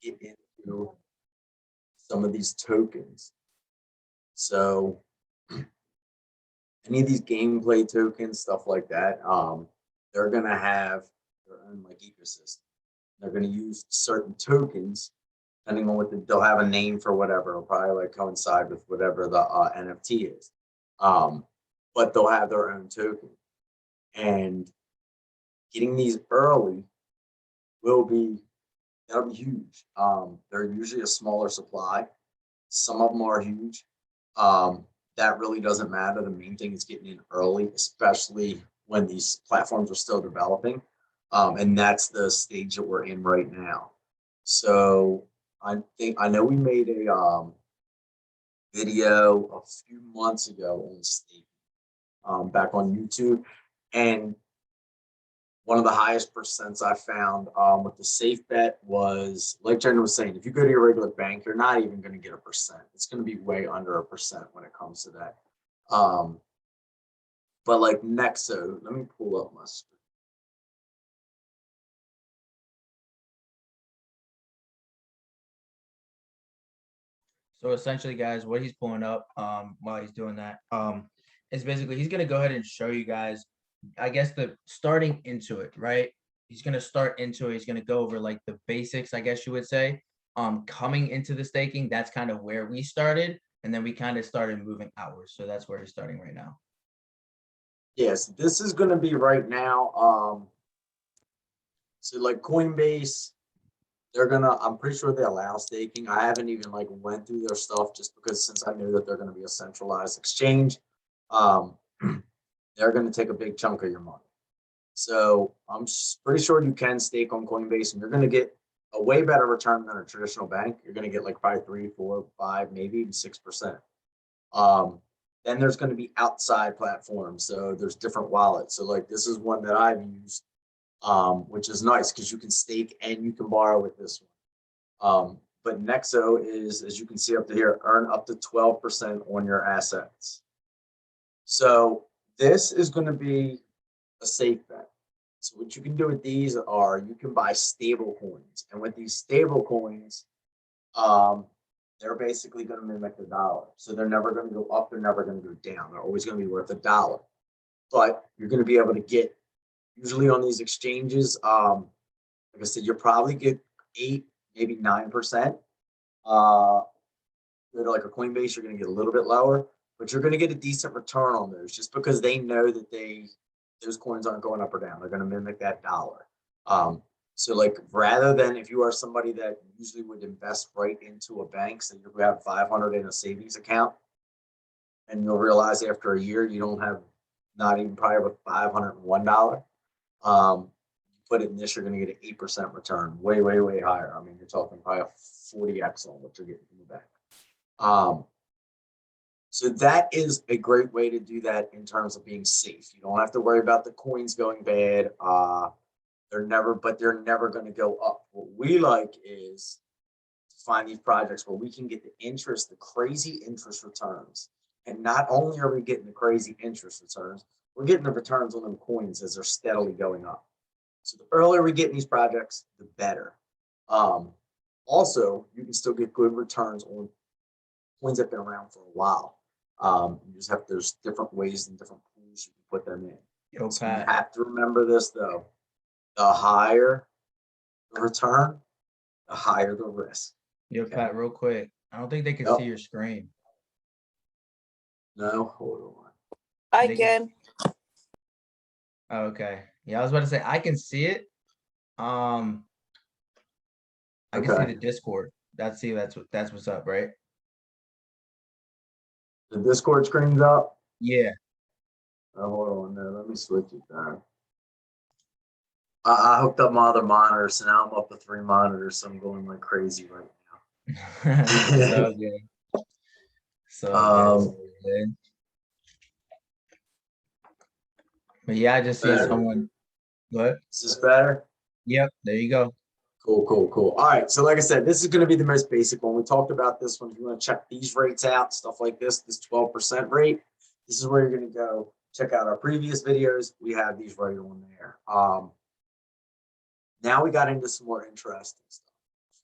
get into some of these tokens. So any of these gameplay tokens, stuff like that, they're gonna have their own like ecosystem. They're gonna use certain tokens, depending on what they'll have a name for whatever. It'll probably like coincide with whatever the NFT is. But they'll have their own token, and getting these early that'll be huge. They're usually a smaller supply. Some of them are huge. That really doesn't matter. The main thing is getting in early, especially when these platforms are still developing. And that's the stage that we're in right now. So I know we made a video a few months ago on staking, back on YouTube, and one of the highest percents I found with the safe bet was, like Jen was saying, if you go to your regular bank, you're not even going to get a percent. It's going to be way under 1% when it comes to that. But like Nexo, let me pull up my screen. So essentially, guys, what he's pulling up while he's doing that is basically he's going to go ahead and show you guys, I guess, the starting into it, right? He's going to start into it. He's going to go over like the basics, I guess you would say. Coming into the staking, that's kind of where we started. And then we kind of started moving outwards. So that's where he's starting right now. Yes, this is going to be right now. So like Coinbase, I'm pretty sure they allow staking. I haven't even like went through their stuff just because since I knew that they're going to be a centralized exchange, they're going to take a big chunk of your money. So I'm pretty sure you can stake on Coinbase and you're going to get a way better return than a traditional bank. You're going to get like probably 3, 4, 5, maybe even 6%. Then there's going to be outside platforms. So there's different wallets. So like this is one that I've used, which is nice because you can stake and you can borrow with this one. But Nexo is, as you can see up to here, earn up to 12% on your assets. So this is going to be a safe bet. So what you can do with these are you can buy stable coins. And with these stable coins, they're basically going to mimic the dollar. So they're never going to go up. They're never going to go down. They're always going to be worth $1. But you're going to be able to get, usually on these exchanges, like I said, you'll probably get 8, maybe 9%. Go to like a Coinbase, you're going to get a little bit lower, but you're going to get a decent return on those just because they know that those coins aren't going up or down. They're going to mimic that dollar. So like rather than if you are somebody that usually would invest right into a bank, so you have 500 in a savings account, and you'll realize after a year you don't have not even probably with $501. Put it in this, you're going to get an 8% return, way, way, way higher. I mean, you're talking probably a 40x on what you're getting from the bank. So that is a great way to do that in terms of being safe. You don't have to worry about the coins going bad. They're never going to go up. What we like is to find these projects where we can get the interest, the crazy interest returns. And not only are we getting the crazy interest returns, we're getting the returns on them coins as they're steadily going up. So the earlier we get in these projects, the better. Also, you can still get good returns on coins that have been around for a while. You just there's different ways and different pools you can put them in. Yo, So you Pat. have to remember this though. The higher the return, the higher the risk. Yo, Okay. Pat, real quick. I don't think they can see your screen. No, hold on. I can. Oh, okay. Yeah, I was about to say I can see it. I can see the Discord. That's what's up, right? The Discord screen's up? Yeah. Oh, hold on there. Let me switch it down. I hooked up my other monitor, so now I'm up to 3 monitors, so I'm going like crazy right now. So good. So good. But yeah, I just see someone. What? Is this better? Yep, there you go. Cool, cool, cool. All right, so like I said, this is going to be the most basic one. We talked about this one. If you want to check these rates out, stuff like this 12% rate, this is where you're going to go check out our previous videos. We have these right on there. Now we got into some more interesting stuff.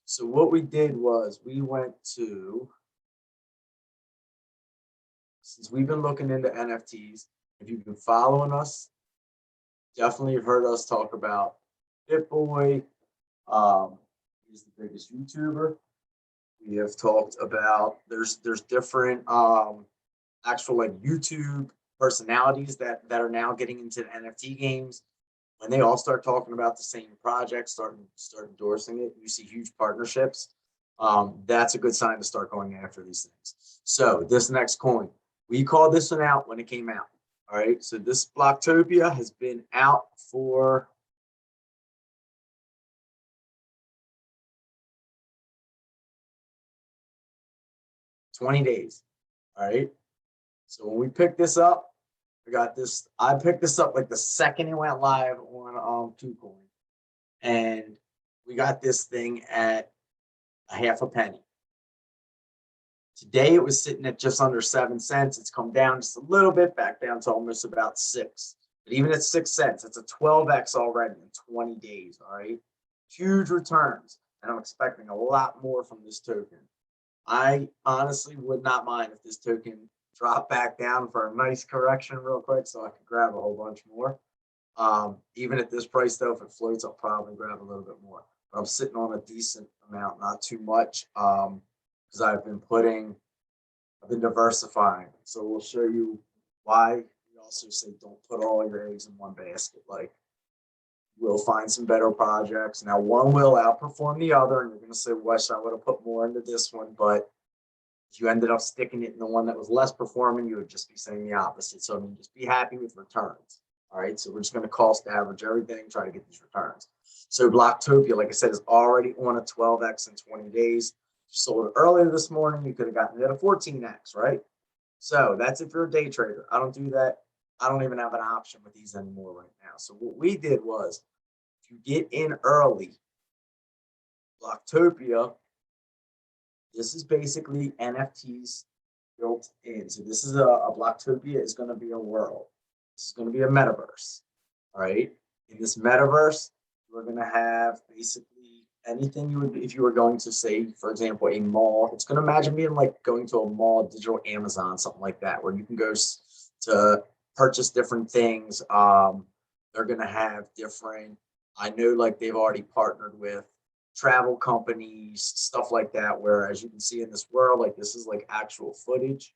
So what we did was we went to, since we've been looking into NFTs, if you've been following us, definitely have heard us talk about BitBoy. He's the biggest YouTuber. We have talked about there's different actual like YouTube personalities that are now getting into the NFT games. When they all start talking about the same project, start endorsing it, you see huge partnerships. That's a good sign to start going after these things. So this next coin, we called this one out when it came out. All right, so this Blocktopia has been out for $20 days. All right, so when we picked this up, I picked this up like the second it went live on KuCoin, and we got this thing at a half a penny. Today it was sitting at just under 7 cents. It's come down just a little bit, back down to almost about 6. But even at 6 cents, it's a 12x already in 20 days. All right, huge returns, and I'm expecting a lot more from this token. I honestly would not mind if this token dropped back down for a nice correction real quick, so I could grab a whole bunch more. Even at this price, though, if it floats, I'll probably grab a little bit more. But I'm sitting on a decent amount, not too much. Because I've been diversifying. So we'll show you why. We also say don't put all your eggs in one basket. Like, we'll find some better projects. Now, one will outperform the other, and you're going to say, wish I would have put more into this one. But if you ended up sticking it in the one that was less performing, you would just be saying the opposite. So I mean, just be happy with returns. All right, so we're just going to cost average everything, try to get these returns. So Blocktopia, like I said, is already on a 12x in 20 days. Sold it earlier this morning, you could have gotten it at a 14x, right? So that's if you're a day trader. I don't do that. I don't even have an option with these anymore right now. So what we did was, if you get in early, Blocktopia, this is basically NFTs built in. So this is a Blocktopia is going to be a world. This is going to be a metaverse. All right. In this metaverse, we're going to have basically anything you would, if you were going to say, for example, a mall. It's going to imagine being like going to a mall, digital Amazon, something like that, where you can go to purchase different things. They're going to have different, I know like they've already partnered with travel companies, stuff like that, where as you can see in this world, like this is like actual footage.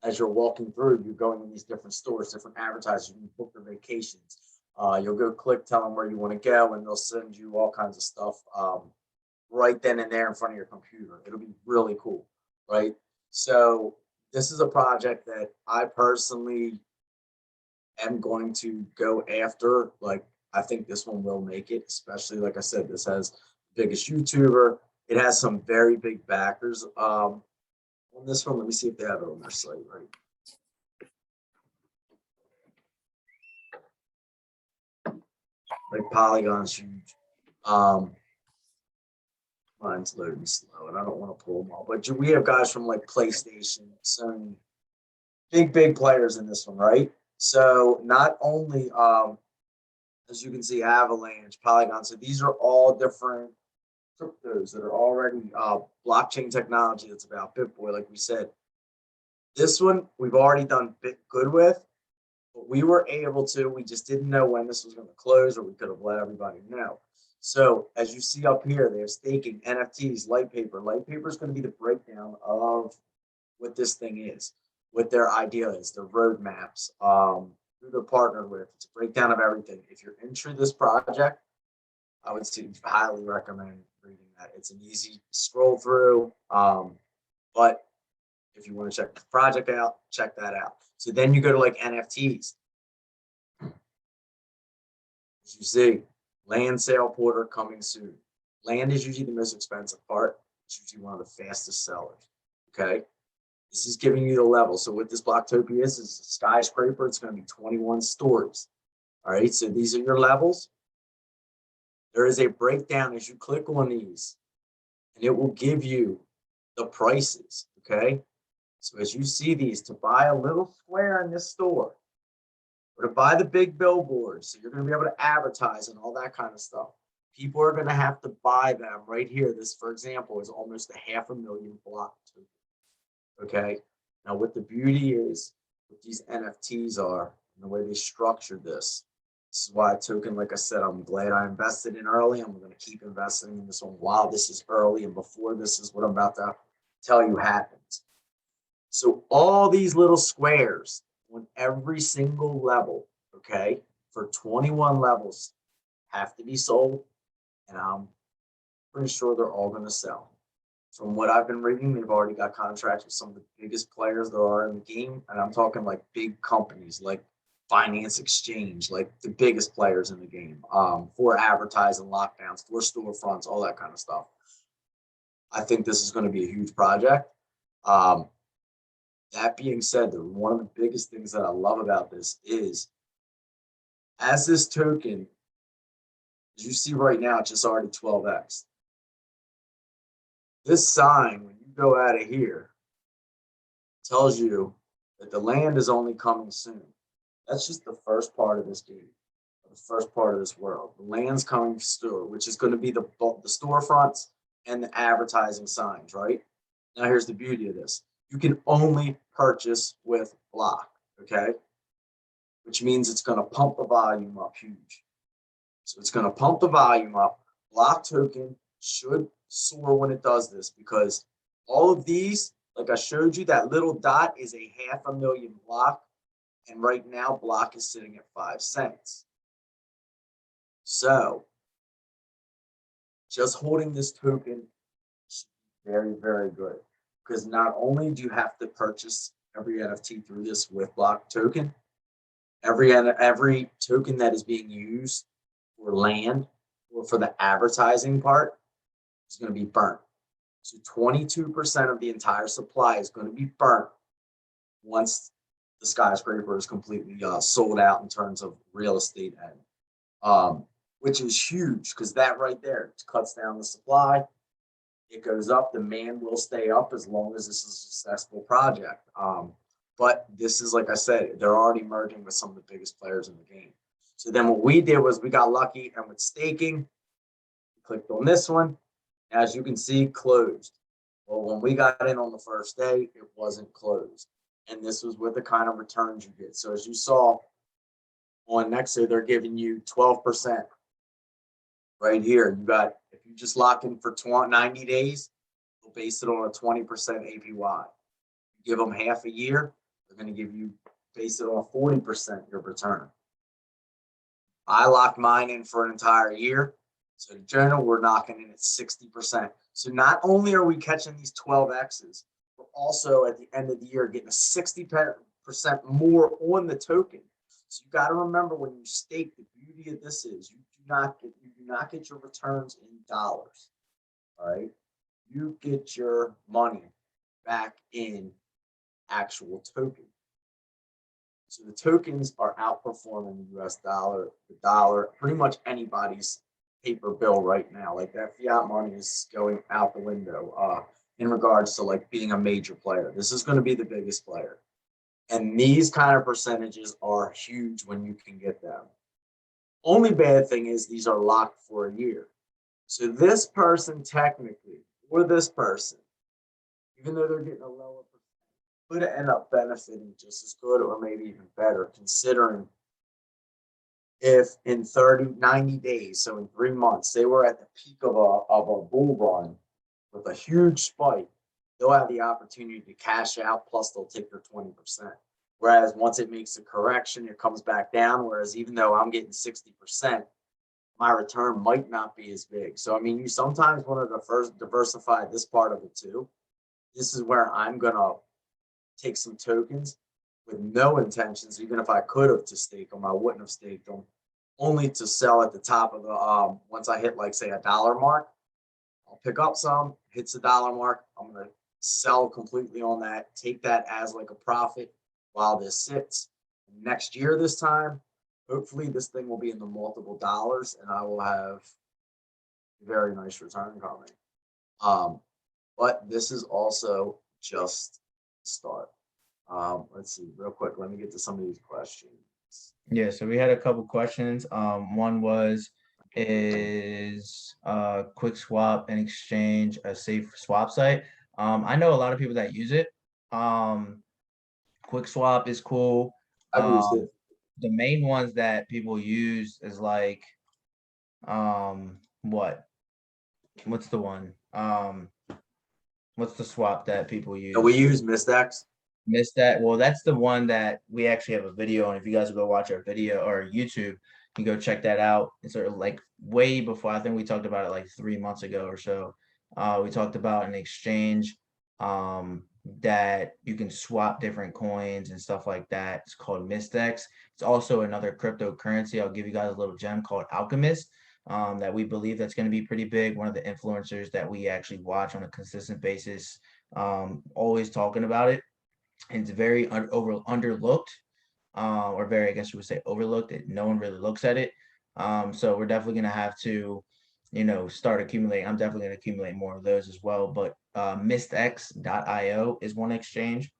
As you're walking through, you're going in these different stores, different advertisers, you can book your vacations. You'll go click, tell them where you want to go, and they'll send you all kinds of stuff right then and there in front of your computer. It'll be really cool, right? So this is a project that I personally am going to go after. Like, I think this one will make it, especially, like I said, this has the biggest YouTuber. It has some very big backers. On this one, let me see if they have it on their site, right? Like Polygon's huge. Mine's loading slow, and I don't want to pull them all. But we have guys from like PlayStation, Sony, big players in this one, right? So not only, as you can see, Avalanche, Polygon. So these are all different cryptos that are already blockchain technology that's about BitBoy, like we said. This one we've already done good with, but we were able to, we just didn't know when this was going to close, or we could have let everybody know. So as you see up here, they're staking NFTs, light paper. Light paper is going to be the breakdown of what this thing is, what their idea is, their roadmaps, who they're partnered with. It's a breakdown of everything. If you're into this project, I would highly recommend reading that. It's an easy scroll through, but if you want to check the project out, check that out. So then you go to like NFTs. As you see, land sale portal coming soon. Land is usually the most expensive part. It's usually one of the fastest sellers. Okay. This is giving you the level. So what this Blocktopia is a skyscraper. It's going to be 21 stories. All right. So these are your levels. There is a breakdown as you click on these, and it will give you the prices. Okay. So as you see these, to buy a little square in this store, or to buy the big billboards, so you're going to be able to advertise and all that kind of stuff. people are going to have to buy them right here. This, for example, is almost 500,000 block token. Okay. Now, what the beauty is, what these NFTs are, and the way they structured this is why a token, like I said, I'm glad I invested in early. I'm going to keep investing in this one while this is early and before this is what I'm about to tell you happens. So all these little squares on every single level, okay, for 21 levels have to be sold, and I'm pretty sure they're all going to sell. From what I've been reading, they've already got contracts with some of the biggest players there are in the game, and I'm talking like big companies like Finance Exchange, like the biggest players in the game, for advertising lockdowns, for storefronts, all that kind of stuff. I think this is going to be a huge project. That being said, one of the biggest things that I love about this is, as this token, as you see right now, it's just already 12x. This sign, when you go out of here, tells you that the land is only coming soon. That's just the first part of this game, the first part of this world. The land's coming soon, which is going to be the storefronts and the advertising signs, right? Now, here's the beauty of this. You can only purchase with block, okay? Which means it's going to pump the volume up huge. So it's going to pump the volume up. Block token should soar when it does this, because all of these, like I showed you, that little dot is a 500,000 block. And right now, block is sitting at 5 cents. So just holding this token is very, very good. Because not only do you have to purchase every NFT through this with block token, every token that is being used for land or for the advertising part is going to be burnt. So 22% of the entire supply is going to be burnt once the skyscraper is completely sold out in terms of real estate end, which is huge, because that right there cuts down the supply. It goes up, demand will stay up as long as this is a successful project. But this is, like I said, they're already merging with some of the biggest players in the game. So then what we did was we got lucky, and with staking, we clicked on this one. As you can see, closed. Well, when we got in on the first day, it wasn't closed. And this was with the kind of returns you get. So as you saw on Nexo, they're giving you 12% right here. You got, if you just lock in for 90 days, they'll base it on a 20% APY. You give them half a year, they're going to give you, base it on 40% your return. I locked mine in for an entire year. So in general, we're knocking in at 60%. So not only are we catching these 12Xs, we're also at the end of the year getting a 60% more on the token. So you got to remember, when you stake, the beauty of this is you do not get your returns in dollars. All right, you get your money back in actual token. So the tokens are outperforming the US dollar, the dollar, pretty much anybody's paper bill right now. Like, that fiat money is going out the window in regards to like being a major player. This is going to be the biggest player. And these kind of percentages are huge when you can get them. Only bad thing is these are locked for a year. So this person technically, or this person, even though they're getting a lower percentage, could end up benefiting just as good or maybe even better, considering if in 90 days, so in 3 months, they were at the peak of a bull run with a huge spike, they'll have the opportunity to cash out, plus they'll take their 20%. Whereas once it makes a correction, it comes back down. Whereas even though I'm getting 60%, my return might not be as big. So, I mean, you sometimes want to first diversify this part of it too. This is where I'm going to take some tokens with no intentions, even if I could have to stake them, I wouldn't have staked them, only to sell at the top of the, once I hit like, say, $1 mark, I'll pick up some, hits the $1 mark, I'm going to sell completely on that, take that as like a profit while this sits. Next year, this time, hopefully this thing will be in the multiple dollars, and I will have a very nice return coming. But this is also just the start. Let's see, real quick, let me get to some of these questions. Yeah, so we had a couple questions. One was, is quick swap and exchange, a safe swap site. I know a lot of people that use it. Quick swap is cool. I've used it. The main ones that people use is like what? What's the one? What's the swap that people And we use? use Mistex. Missed that. Well, that's the one that we actually have a video on. If you guys go watch our video or YouTube, you go check that out. It's sort of like way before. I think we talked about it like 3 months ago or so. We talked about an exchange that you can swap different coins and stuff like that. It's called Mistex. It's also another cryptocurrency. I'll give you guys a little gem called Alchemist. That we believe that's going to be pretty big. One of the influencers that we actually watch on a consistent basis, always talking about it. And it's very underlooked, or very, I guess you would say, overlooked. No one really looks at it. So we're definitely gonna have to, start accumulating. I'm definitely gonna accumulate more of those as well. But mistx.io is one exchange,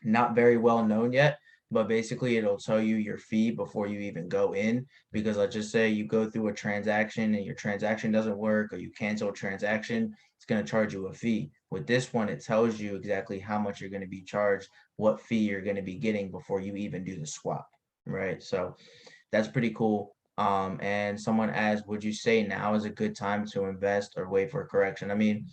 not very well known yet, but basically it'll tell you your fee before you even go in. Because let's just say you go through a transaction and your transaction doesn't work, or you cancel a transaction, it's going to charge you a fee. With this one, it tells you exactly how much you're going to be charged, what fee you're going to be getting before you even do the swap, right? So that's pretty cool. And someone asked, would you say now is a good time to invest or wait for a correction? I mean,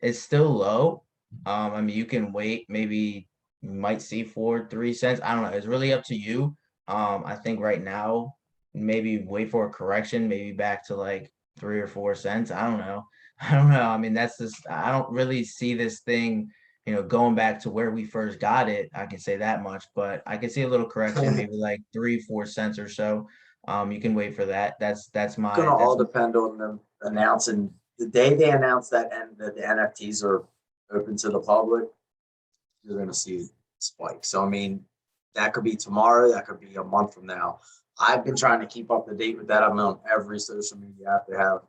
it's still low. I mean, you can wait, maybe you might see 4, 3 cents. I don't know. It's really up to you. I think right now, maybe wait for a correction, maybe back to like 3 or 4 cents. I don't know. I don't know. I mean, that's just, I don't really see this thing, going back to where we first got it. I can say that much, but I can see a little correction, maybe like 3, 4 cents or so. You can wait for that. That's Gonna my, all depend on them announcing the day they announce that and the NFTs are open to the public. You're gonna see spikes. So I mean, that could be tomorrow. That could be a month from now. I've been trying to keep up to date with that. I'm on every social media app they have,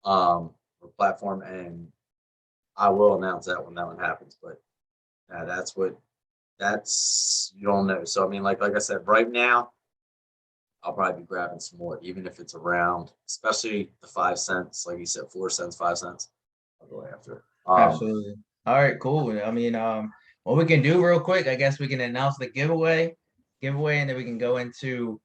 or platform, and I will announce that when that one happens. But that's you don't know. So I mean, like I said, right now I'll probably be grabbing some more, even if it's around, especially the 5 cents, like you said, 4 cents, 5 cents. I'll go after. absolutely. All right, cool. I mean, what we can do real quick, I guess we can announce the giveaway, and then we can go into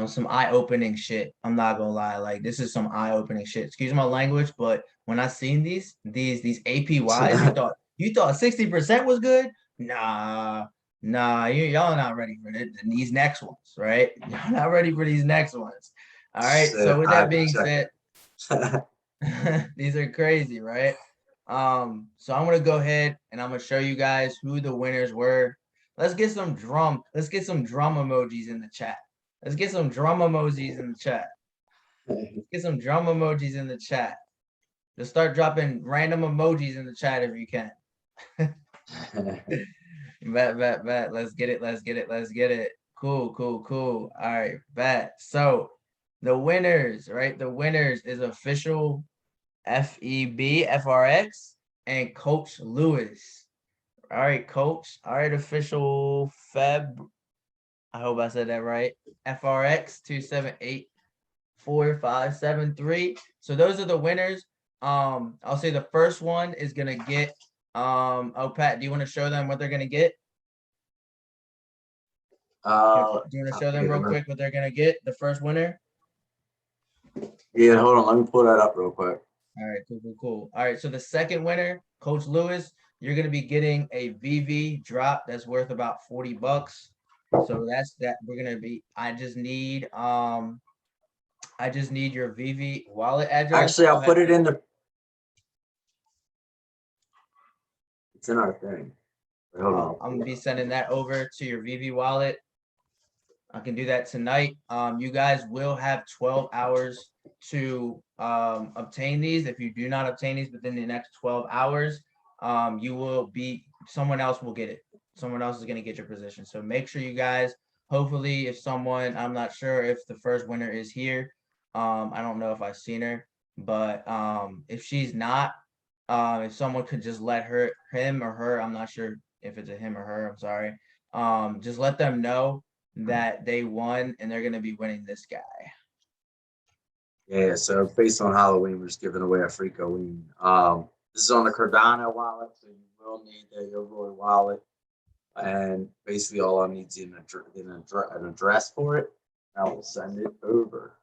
some eye-opening shit. I'm not gonna lie, like this is some eye-opening shit. Excuse my language, but when I seen these APYs, you thought 60% was good? Nah, nah, y'all not ready for these next ones, right? Y'all not ready for these next ones. All right. So Shit, with I that be being checking. said, these are crazy, right? So I'm gonna go ahead and I'm gonna show you guys who the winners were. Let's get some drum emojis in the chat. Let's get some drum emojis in the chat. Let's get some drum emojis in the chat. Just start dropping random emojis in the chat if you can. Bet. Let's get it. Let's get it. Let's get it. Cool. All right, bet. So the winners, right? The winners is official FEB, FRX, and Coach Lewis. All right, Coach. All right, official Feb. I hope I said that right. FRX 2784573. So those are the winners. I'll say the first one is gonna get. Oh, Pat, do you want to show them what they're gonna get? Do you want to show them real quick what they're gonna get? The first winner. Yeah, hold on. Let me pull that up real quick. All right, cool. All right, so the second winner, Coach Lewis, you're gonna be getting a VV drop that's worth about $40. So that's that. We're gonna be. I just need your VV wallet address. Actually, I'll put it in the. It's in our thing. Wait, hold on. I'm gonna be sending that over to your VV wallet. I can do that tonight. You guys will have 12 hours to obtain these. If you do not obtain these within the next 12 hours, someone else will get it. Someone else is going to get your position. So make sure you guys, hopefully I'm not sure if the first winner is here. I don't know if I've seen her, but if she's not, if someone could just let him or her, I'm not sure if it's a him or her, I'm sorry. Just let them know that they won and they're going to be winning this guy. Yeah, so based on Halloween, we're just giving away a free Halloween. This is on the Cardano wallet, so you will need the Yoroi wallet. And basically all I need is an address for it. I will send it over.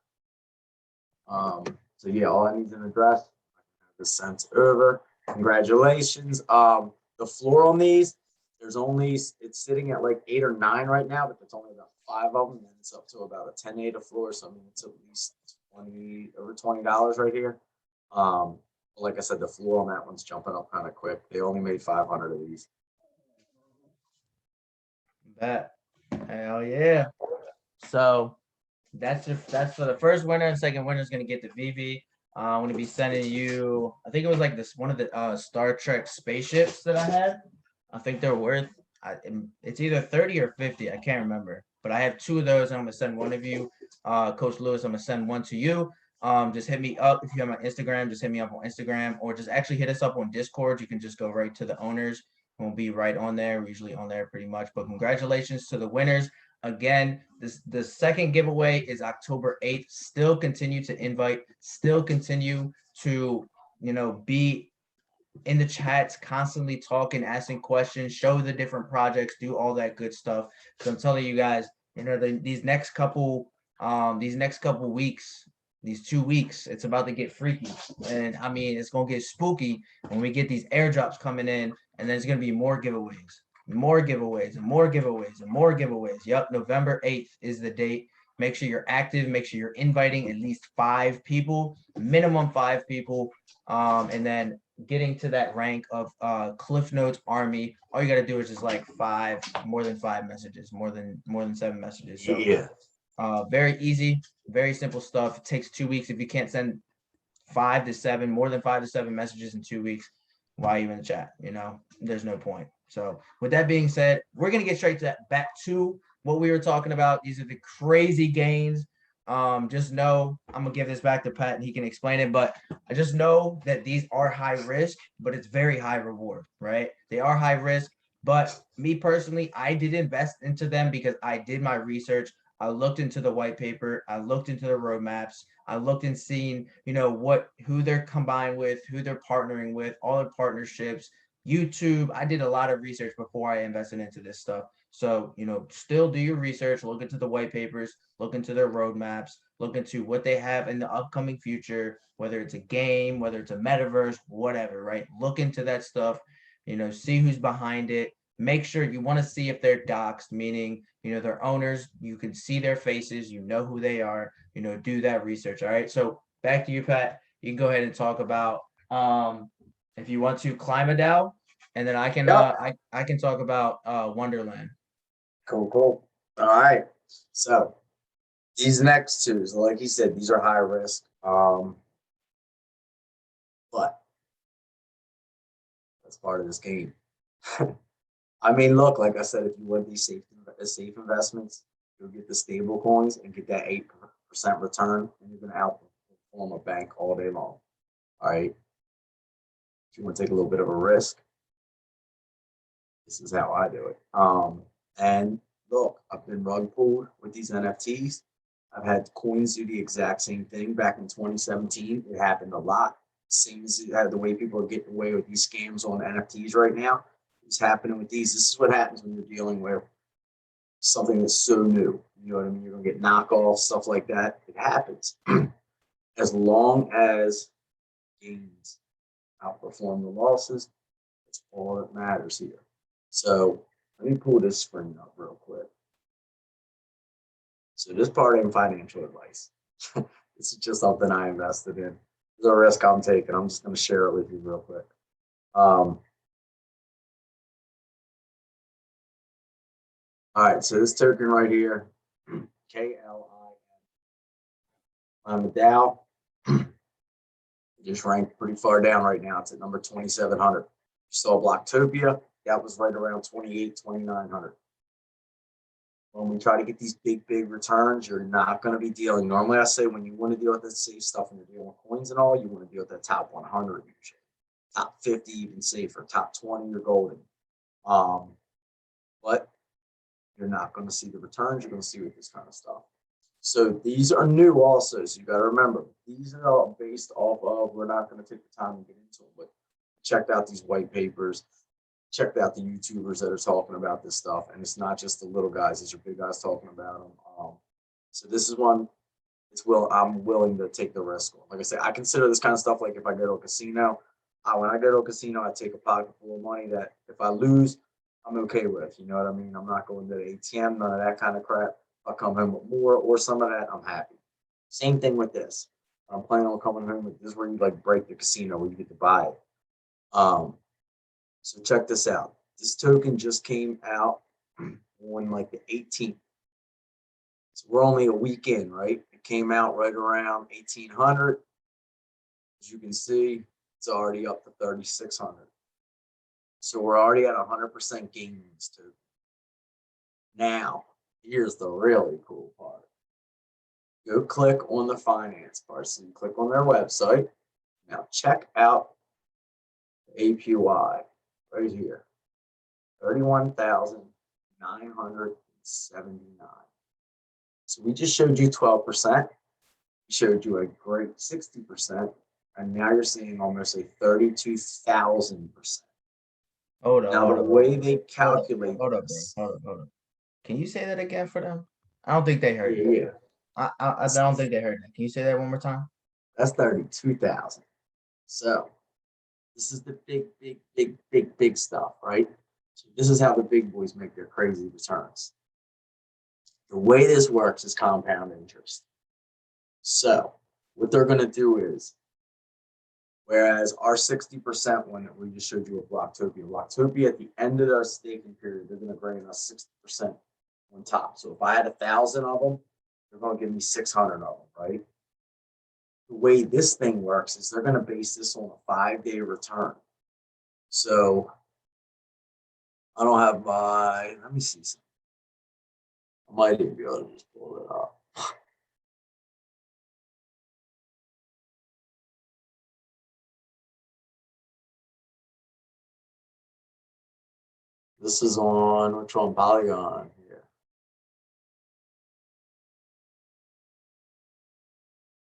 So yeah, all I need is an address. I can have this sent over. Congratulations. The floor on these, there's only it's sitting at like 8 or 9 right now, but there's only about 5 of them, and it's up to about a 10 ADA floor. So I mean, it's at least over $20 right here. But like I said, the floor on that one's jumping up kind of quick. They only made 500 of these. Bet. Hell yeah. So that's for the first winner, and second winner is gonna get the VV. I'm gonna be sending you. I think it was like this one of the Star Trek spaceships that I had. I think they're worth. It's either 30 or 50. I can't remember, but I have 2 of those. And I'm gonna send one of you, Coach Lewis. I'm gonna send one to you. Just hit me up if you have my Instagram. Just hit me up on Instagram, or just actually hit us up on Discord. You can just go right to the owners. We'll be right on there. We're usually on there pretty much. But congratulations to the winners. Again, the second giveaway is October 8th. Still continue to invite, still continue to, be in the chats, constantly talking, asking questions, show the different projects, do all that good stuff. So I'm telling you guys, these next couple weeks, these 2 weeks, it's about to get freaky. And I mean, it's gonna get spooky when we get these airdrops coming in, and there's gonna be more giveaways, more giveaways, and more giveaways, and more giveaways. Yep, November 8th is the date. Make sure you're active, make sure you're inviting at least 5 people, minimum 5 people. And then getting to that rank of Cliffnotes Army, all you got to do is just like more than 5 messages, more than 7 messages. So Yeah. very easy, very simple stuff. It takes 2 weeks. If you can't send 5 to 7, more than 5 to 7 messages in 2 weeks, why even chat? There's no point. So with that being said, we're gonna get straight to that, back to what we were talking about. These are the crazy gains. Just know I'm gonna give this back to Pat and he can explain it, but I just know that these are high risk, but it's very high reward, right? They are high risk, but me personally, I did invest into them because I did my research. I looked into the white paper, I looked into the roadmaps, I looked and seen, who they're combined with, who they're partnering with, all their partnerships, YouTube. I did a lot of research before I invested into this stuff. So, still do your research, look into the white papers, look into their roadmaps, look into what they have in the upcoming future, whether it's a game, whether it's a metaverse, whatever, right? Look into that stuff, see who's behind it. Make sure you want to see if they're doxxed, meaning, their owners, you can see their faces, who they are, do that research. All right. So back to you, Pat. You can go ahead and talk about if you want to climb a DAO, and then I can Yep. I can talk about Wonderland. Cool. All right. So these next two, so like you said, these are high risk. But that's part of this game. I mean, look, like I said, if you want these safe investments, you'll get the stable coins and get that 8% return, and you're gonna outperform a bank all day long. All right. If you want to take a little bit of a risk, this is how I do it. And look, I've been rug pulled with these NFTs. I've had coins do the exact same thing back in 2017. It happened a lot. Same as the way people are getting away with these scams on NFTs right now. It's happening with these. This is what happens when you're dealing with something that's so new. You know what I mean? You're gonna get knockoffs, stuff like that. It happens. As long as gains outperform the losses, it's all that matters here. So let me pull this screen up real quick. So this part ain't financial advice. This is just something I invested in. It's a risk I'm taking. I'm just going to share it with you real quick. All right, so this token right here, KLIN. On the Dow, just ranked pretty far down right now. It's at number 2,700. You saw Blocktopia, that was right around 2,900. When we try to get these big returns, you're not going to be dealing. Normally, I say when you want to deal with the safe stuff and you're dealing with coins and all, you want to deal with the top 100 usually. Top 50, even safer. Top 20, you're golden. But you're not going to see the returns. You're going to see with this kind of stuff. So these are new also. So you got to remember, these are all based off of, we're not going to take the time to get into them, but checked out these white papers, checked out the YouTubers that are talking about this stuff. And it's not just the little guys, it's your big guys talking about them. So this is one, I'm willing to take the risk on. Like I said, I consider this kind of stuff like if I go to a casino, when I go to a casino, I take a pocket full of money that if I lose, I'm okay with. You know what I mean? I'm not going to the ATM, none of that kind of crap. I'll come home with more or some of that, I'm happy. Same thing with this. I'm planning on coming home with this, where you like break the casino where you get to buy it. So check this out. This token just came out on like the 18th. So we're only a week in, right? It came out right around 1800. As you can see, it's already up to 3600. So we're already at 100% gain in this token. Now, here's the really cool part. Go click on the finance part. So you click on their website. Now check out the APY right here. 31,979. So we just showed you 12%. We showed you a great 60%. And now you're seeing almost a 32,000%. Hold up. Now Hold the up, way they calculate hold up, this. bro. Hold up. Can you say that again for them? I don't think they heard you. Yeah. I don't think they heard that. Can you say that one more time? That's 32,000. So this is the big stuff, right? So this is how the big boys make their crazy returns. The way this works is compound interest. So what they're going to do is, whereas our 60% one that we just showed you with Blocktopia, at the end of their staking period, they're going to bring us 60% on top. So if I had 1,000 of them, they're going to give me 600 of them, right? The way this thing works is they're going to base this on a 5-day return. So I don't have my, let me see something. I might even be able to just pull it up. This is on, which one? Polygon here.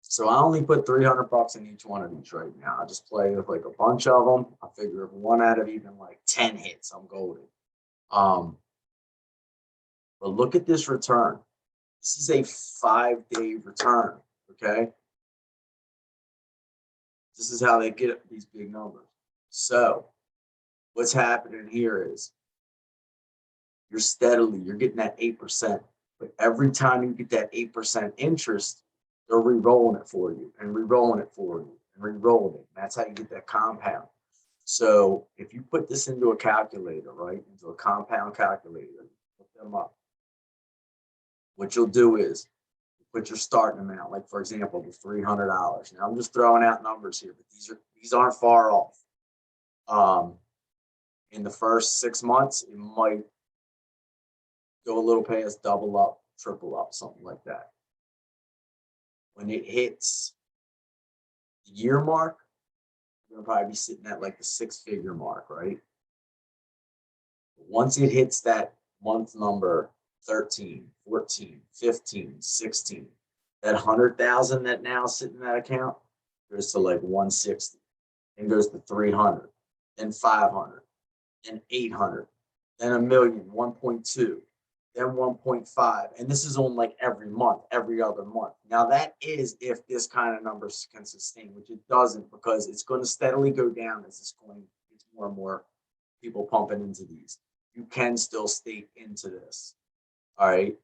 So I only put 300 bucks in each one of these right now. I just play with like a bunch of them. I figure if one out of even like 10 hits, I'm golden. But look at this return. This is a 5-day return, okay? This is how they get these big numbers. So what's happening here is you're getting that 8%. But every time you get that 8% interest, they're re-rolling it for you and re-rolling it for you and re-rolling it. That's how you get that compound. So if you put this into a calculator, right, into a compound calculator, put them up, what you'll do is put your starting amount, like for example, the $300. Now I'm just throwing out numbers here, but these aren't far off. In the first 6 months, it might go a little past double up, triple up, something like that. When it hits the year mark, you're gonna probably be sitting at like the 6-figure mark, right? Once it hits that month number 13, 14, 15, 16, that 100,000 that now sitting in that account goes to like 160, and goes to 300, then 500, then 800, then a million, 1.2, then 1.5. And this is on like every month, every other month. Now that is if this kind of number can sustain, which it doesn't, because it's going to steadily go down as this coin gets more and more people pumping into these. You can still stake into this. All right.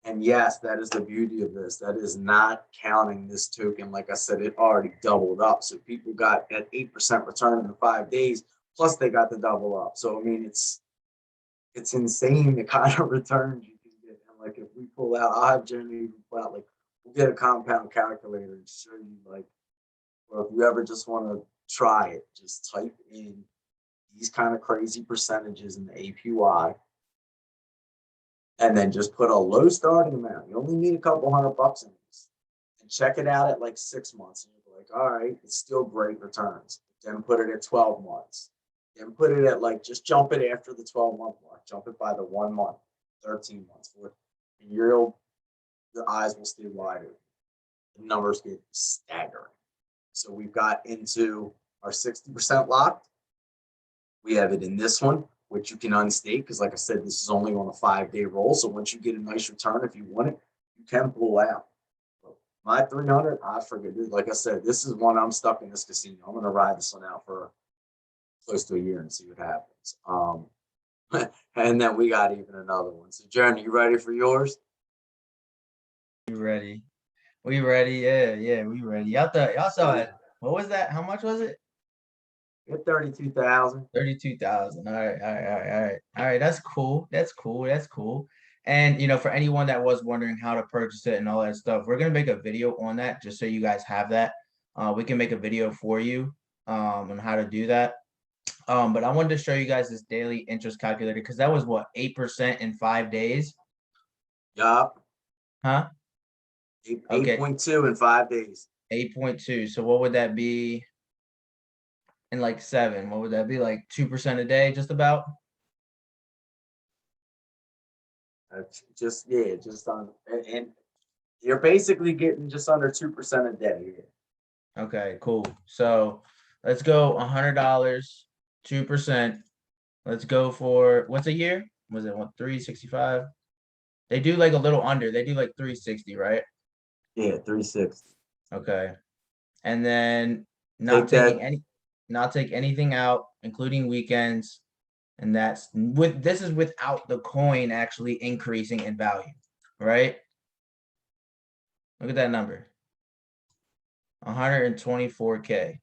And yes, that is the beauty of this. That is not counting this token. Like I said, it already doubled up. So people got that 8% return in 5 days, plus they got the double up. So I mean, it's insane the kind of returns you can get. And like if we pull out, I'll have Jenny pull out, like we'll get a compound calculator and show you, like, or if you ever just want to try it, just type in these kind of crazy percentages in the APY. And then just put a low starting amount. You only need a couple $100 in this. And check it out at like 6 months. And you're like, all right, it's still great returns. Then put it at 12 months. Then put it at like, just jump it after the 12-month mark. Jump it by the 1 month, 13 months. And you'll your eyes will stay wider. The numbers get staggering. So we've got into our 60% locked. We have it in this one, which you can unstake because, like I said, this is only on a 5-day roll. So once you get a nice return, if you want it, you can pull out. My 300, I forget. Like I said, this is one I'm stuck in this casino. I'm going to ride this one out for close to a year and see what happens. And then we got even another one. So, Jeremy, you ready for yours? We ready. We ready. Yeah, we ready. Y'all saw it. What was that? How much was it? Get 32,000. 32,000. All right. That's cool. That's cool. And for anyone that was wondering how to purchase it and all that stuff, we're gonna make a video on that just so you guys have that. We can make a video for you on how to do that. But I wanted to show you guys this daily interest calculator because that was what, 8% in 5 days? Yup. Huh? Okay. 8.2 in 5 days. 8.2. So what would that be in like 7? What would that be, like 2% a day, just about? Just on, and you're basically getting just under 2% a day. Okay, cool. So let's go $100, 2%. Let's go for what's a year? Was it 365? They do like a little under. They do like 360, right? Yeah, 360. Okay. And then Take that. not take anything out, including weekends. And this is without the coin actually increasing in value, right? Look at that number. 124K.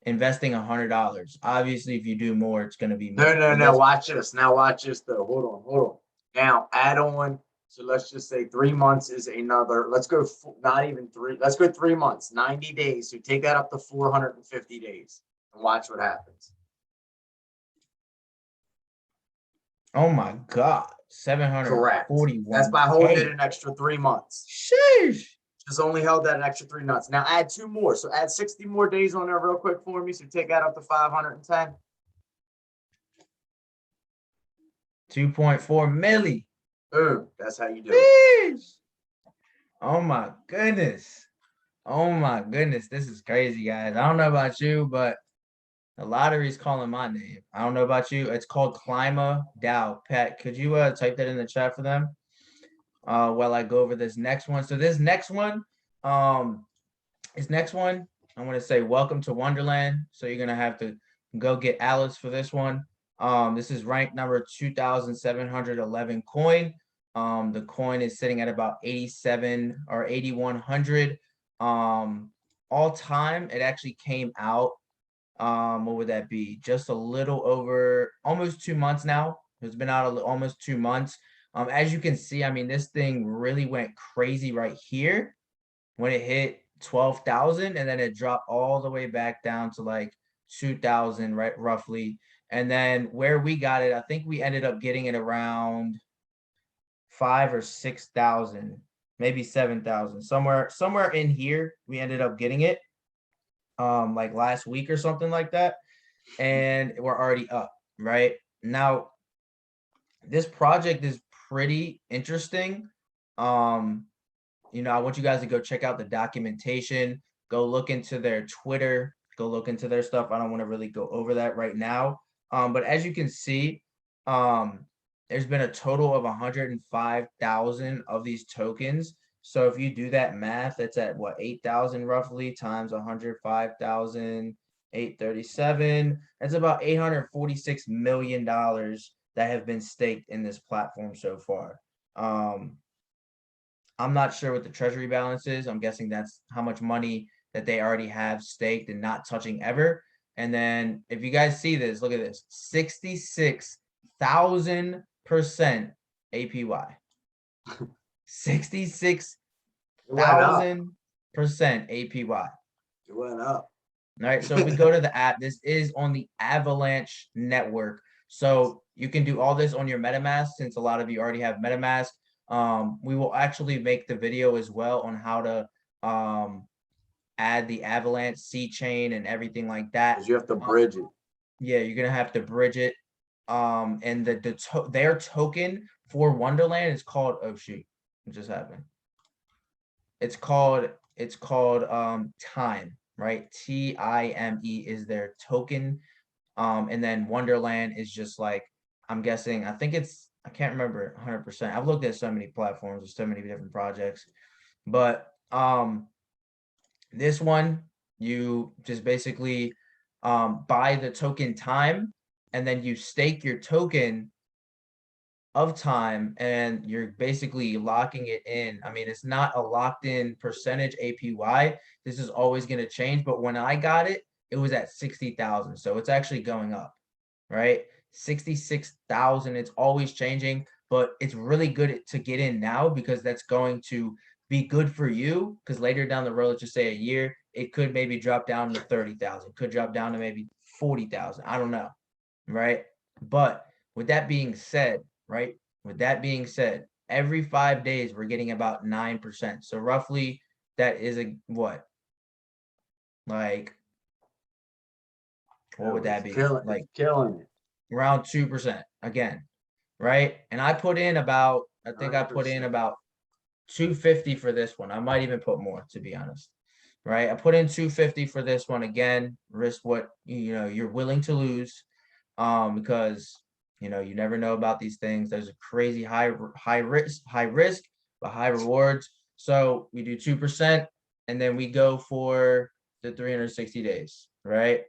Investing $100. Obviously, if you do more, it's going to be more. No. Watch this. Now watch this though. Hold on. Now add on. So let's just say 3 months is another. Let's go not even 3. Let's go 3 months, 90 days. So take that up to 450 days and watch what happens. Oh my God. 741. Correct. That's by holding it an extra 3 months. Sheesh. Just only held that an extra 3 months. Now add 2 more. So add 60 more days on there real quick for me. So take that up to 510. 2.4 milli. Boom. That's how you do it. Oh my goodness. This is crazy, guys. I don't know about you, but the lottery's calling my name. I don't know about you. It's called Clima Dow. Pat, could you type that in the chat for them? While I go over this next one. So this next one, I want to say welcome to Wonderland. So you're gonna have to go get Alice for this one. This is rank number 2,711 coin. The coin is sitting at about 87 or 8,100. All time, it actually came out. What would that be? Just a little over almost 2 months now. It's been out almost 2 months. As you can see, I mean, this thing really went crazy right here when it hit 12,000, and then it dropped all the way back down to like 2,000, right, roughly. And then where we got it, I think we ended up getting it around 5,000 or 6,000, maybe 7,000, somewhere in here. We ended up getting it, like last week or something like that, and we're already up right now. This project is pretty interesting. I want you guys to go check out the documentation, go look into their Twitter, go look into their stuff. I don't want to really go over that right now. But as you can see, there's been a total of 105,000 of these tokens. So if you do that math, that's at what, 8,000 roughly times 105,000, 837. That's about $846 million that have been staked in this platform so far. I'm not sure what the treasury balance is. I'm guessing that's how much money that they already have staked and not touching ever. And then if you guys see this, look at this, 66,000% APY. 66,000% APY. It went up. All right. So if we go to the app, this is on the Avalanche network. So you can do all this on your MetaMask, since a lot of you already have MetaMask. We will actually make the video as well on how to add the Avalanche C chain and everything like that. You have to bridge it. Yeah, you're gonna have to bridge it. And their token for Wonderland is called, oh shoot, what just happened? It's called Time, right? TIME is their token. And then Wonderland is just like, I'm guessing, I think I can't remember 100%. I've looked at so many platforms, there's so many different projects, but this one, you just basically buy the token Time, and then you stake your token of Time, and you're basically locking it in. I mean, it's not a locked in percentage APY. This is always going to change, but when I got it, it was at 60,000. So it's actually going up, right? 66,000. It's always changing, but it's really good to get in now, because that's going to be good for you, because later down the road, let's just say a year, it could maybe drop down to 30,000, could drop down to maybe 40,000. I don't know, right? But with that being said, right? With that being said, every 5 days we're getting about 9%. So roughly that is a what? Like, what would that be? Like Killing it. around 2% again, right? And I put in about, I think I put in 100%. about 250 for this one. I might even put more, to be honest. Right? I put in 250 for this one. Again, risk what you're willing to lose. Because you never know about these things. There's a crazy high risk, but high rewards. So we do 2%, and then we go for the 360 days, right?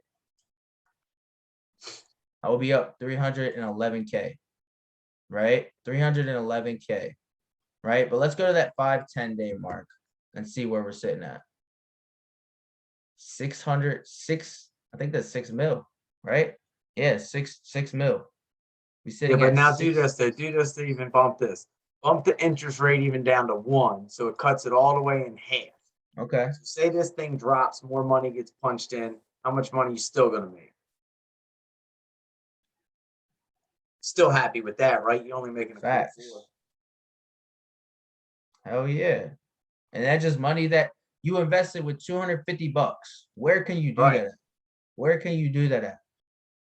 I will be up 311K, right? 311K, right? But let's go to that 5-10 day mark and see where we're sitting at. 606, I think that's 6 mil, right? Yeah, six mil. We Yeah, sitting but at now six. do this to even bump this. Bump the interest rate even down to 1, so it cuts it all the way in half. Okay. So say this thing drops, more money gets punched in. How much money you still gonna make? Still happy with that, right? You're only making a point Facts. 4. Hell yeah. And that's just money that you invested with 250 bucks. Where can you do Right. that at? Where can you do that at?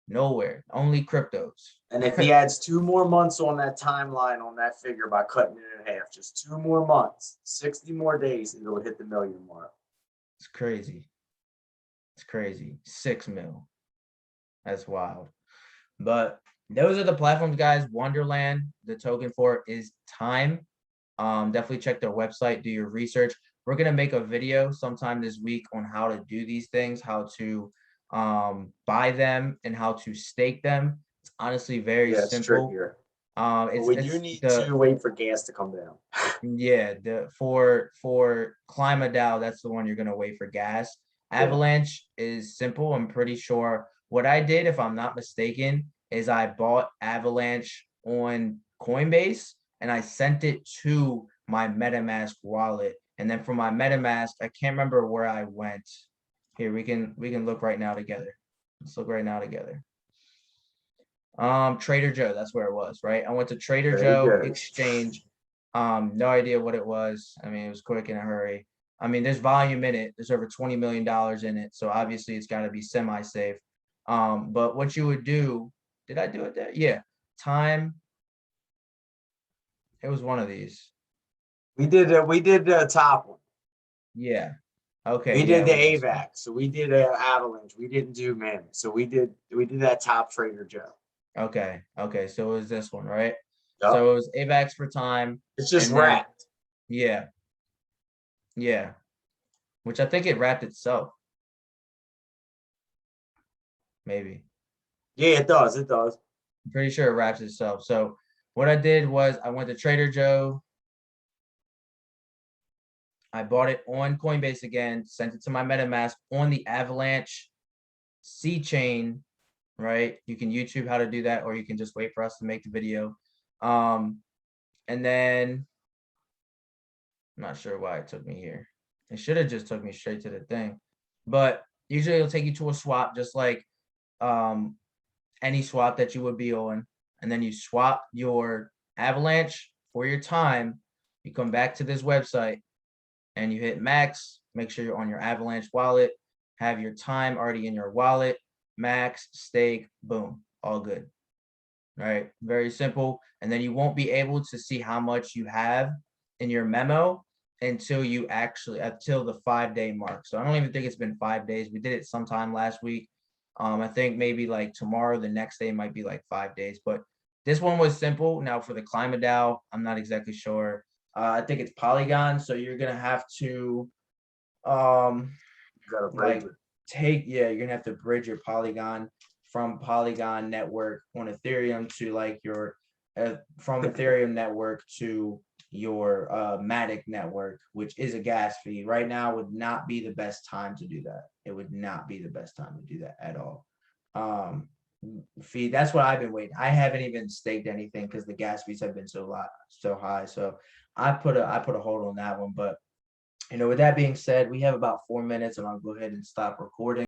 Nowhere. Only cryptos. And if he adds 2 more months on that timeline on that figure by cutting it in half, just 2 more months, 60 more days, it'll hit the million mark. It's crazy. It's crazy. 6 mil. That's wild. But those are the platforms, guys. Wonderland, the token for it is Time. Definitely check their website, do your research. We're gonna make a video sometime this week on how to do these things, how to buy them and how to stake them. It's honestly very Yeah, it's simple. trickier. But we do need to wait for gas to come down. Yeah, for Climate DAO, that's the one you're gonna wait for gas. Yeah. Avalanche is simple. I'm pretty sure what I did, if I'm not mistaken, is I bought Avalanche on Coinbase and I sent it to my MetaMask wallet. And then from my MetaMask, I can't remember where I went. Here, we can look right now together. Let's look right now together. Trader Joe, that's where it was, right? I went to Trader Joe exchange. No idea what it was. I mean, it was quick in a hurry. I mean, there's volume in it. There's over $20 million in it. So obviously it's got to be semi-safe. But what you would do, did I do it there? Yeah. Time. It was one of these. We did the top one. Yeah. Okay. We Yeah, did the it was this one. AVAX. So we did Avalanche. We didn't do Mammoth. So we did that top Trader Joe. Okay. Okay. So it was this one, right? Yep. So it was AVAX for Time. It's just and then- wrapped. Yeah. Yeah. Which I think it wrapped itself. Maybe. Yeah, it does. It does. I'm pretty sure it wraps itself. So what I did was I went to Trader Joe. I bought it on Coinbase again, sent it to my MetaMask on the Avalanche C chain, right? You can YouTube how to do that, or you can just wait for us to make the video. And then I'm not sure why it took me here. It should have just took me straight to the thing. But usually it'll take you to a swap, just like any swap that you would be on. And then you swap your Avalanche for your Time. You come back to this website and you hit max. Make sure you're on your Avalanche wallet. Have your Time already in your wallet. Max, stake, boom, all good. All right, very simple. And then you won't be able to see how much you have in your memo until the 5-day mark. So I don't even think it's been 5 days. We did it sometime last week. I think maybe like tomorrow, the next day might be like 5 days, but this one was simple. Now for the climate DAO, I'm not exactly sure. I think it's Polygon. So you're going to have to, You gotta like bridge it. you're going to have to bridge your Polygon from Polygon network on Ethereum to like your, from Ethereum network to your Matic network, which is a gas fee. Right now would not be the best time to do that. It would not be the best time to do that at all. Fee, that's what I've been waiting. I haven't even staked anything because the gas fees have been so high. So I put a hold on that one. But with that being said, we have about 4 minutes, and I'll go ahead and stop recording.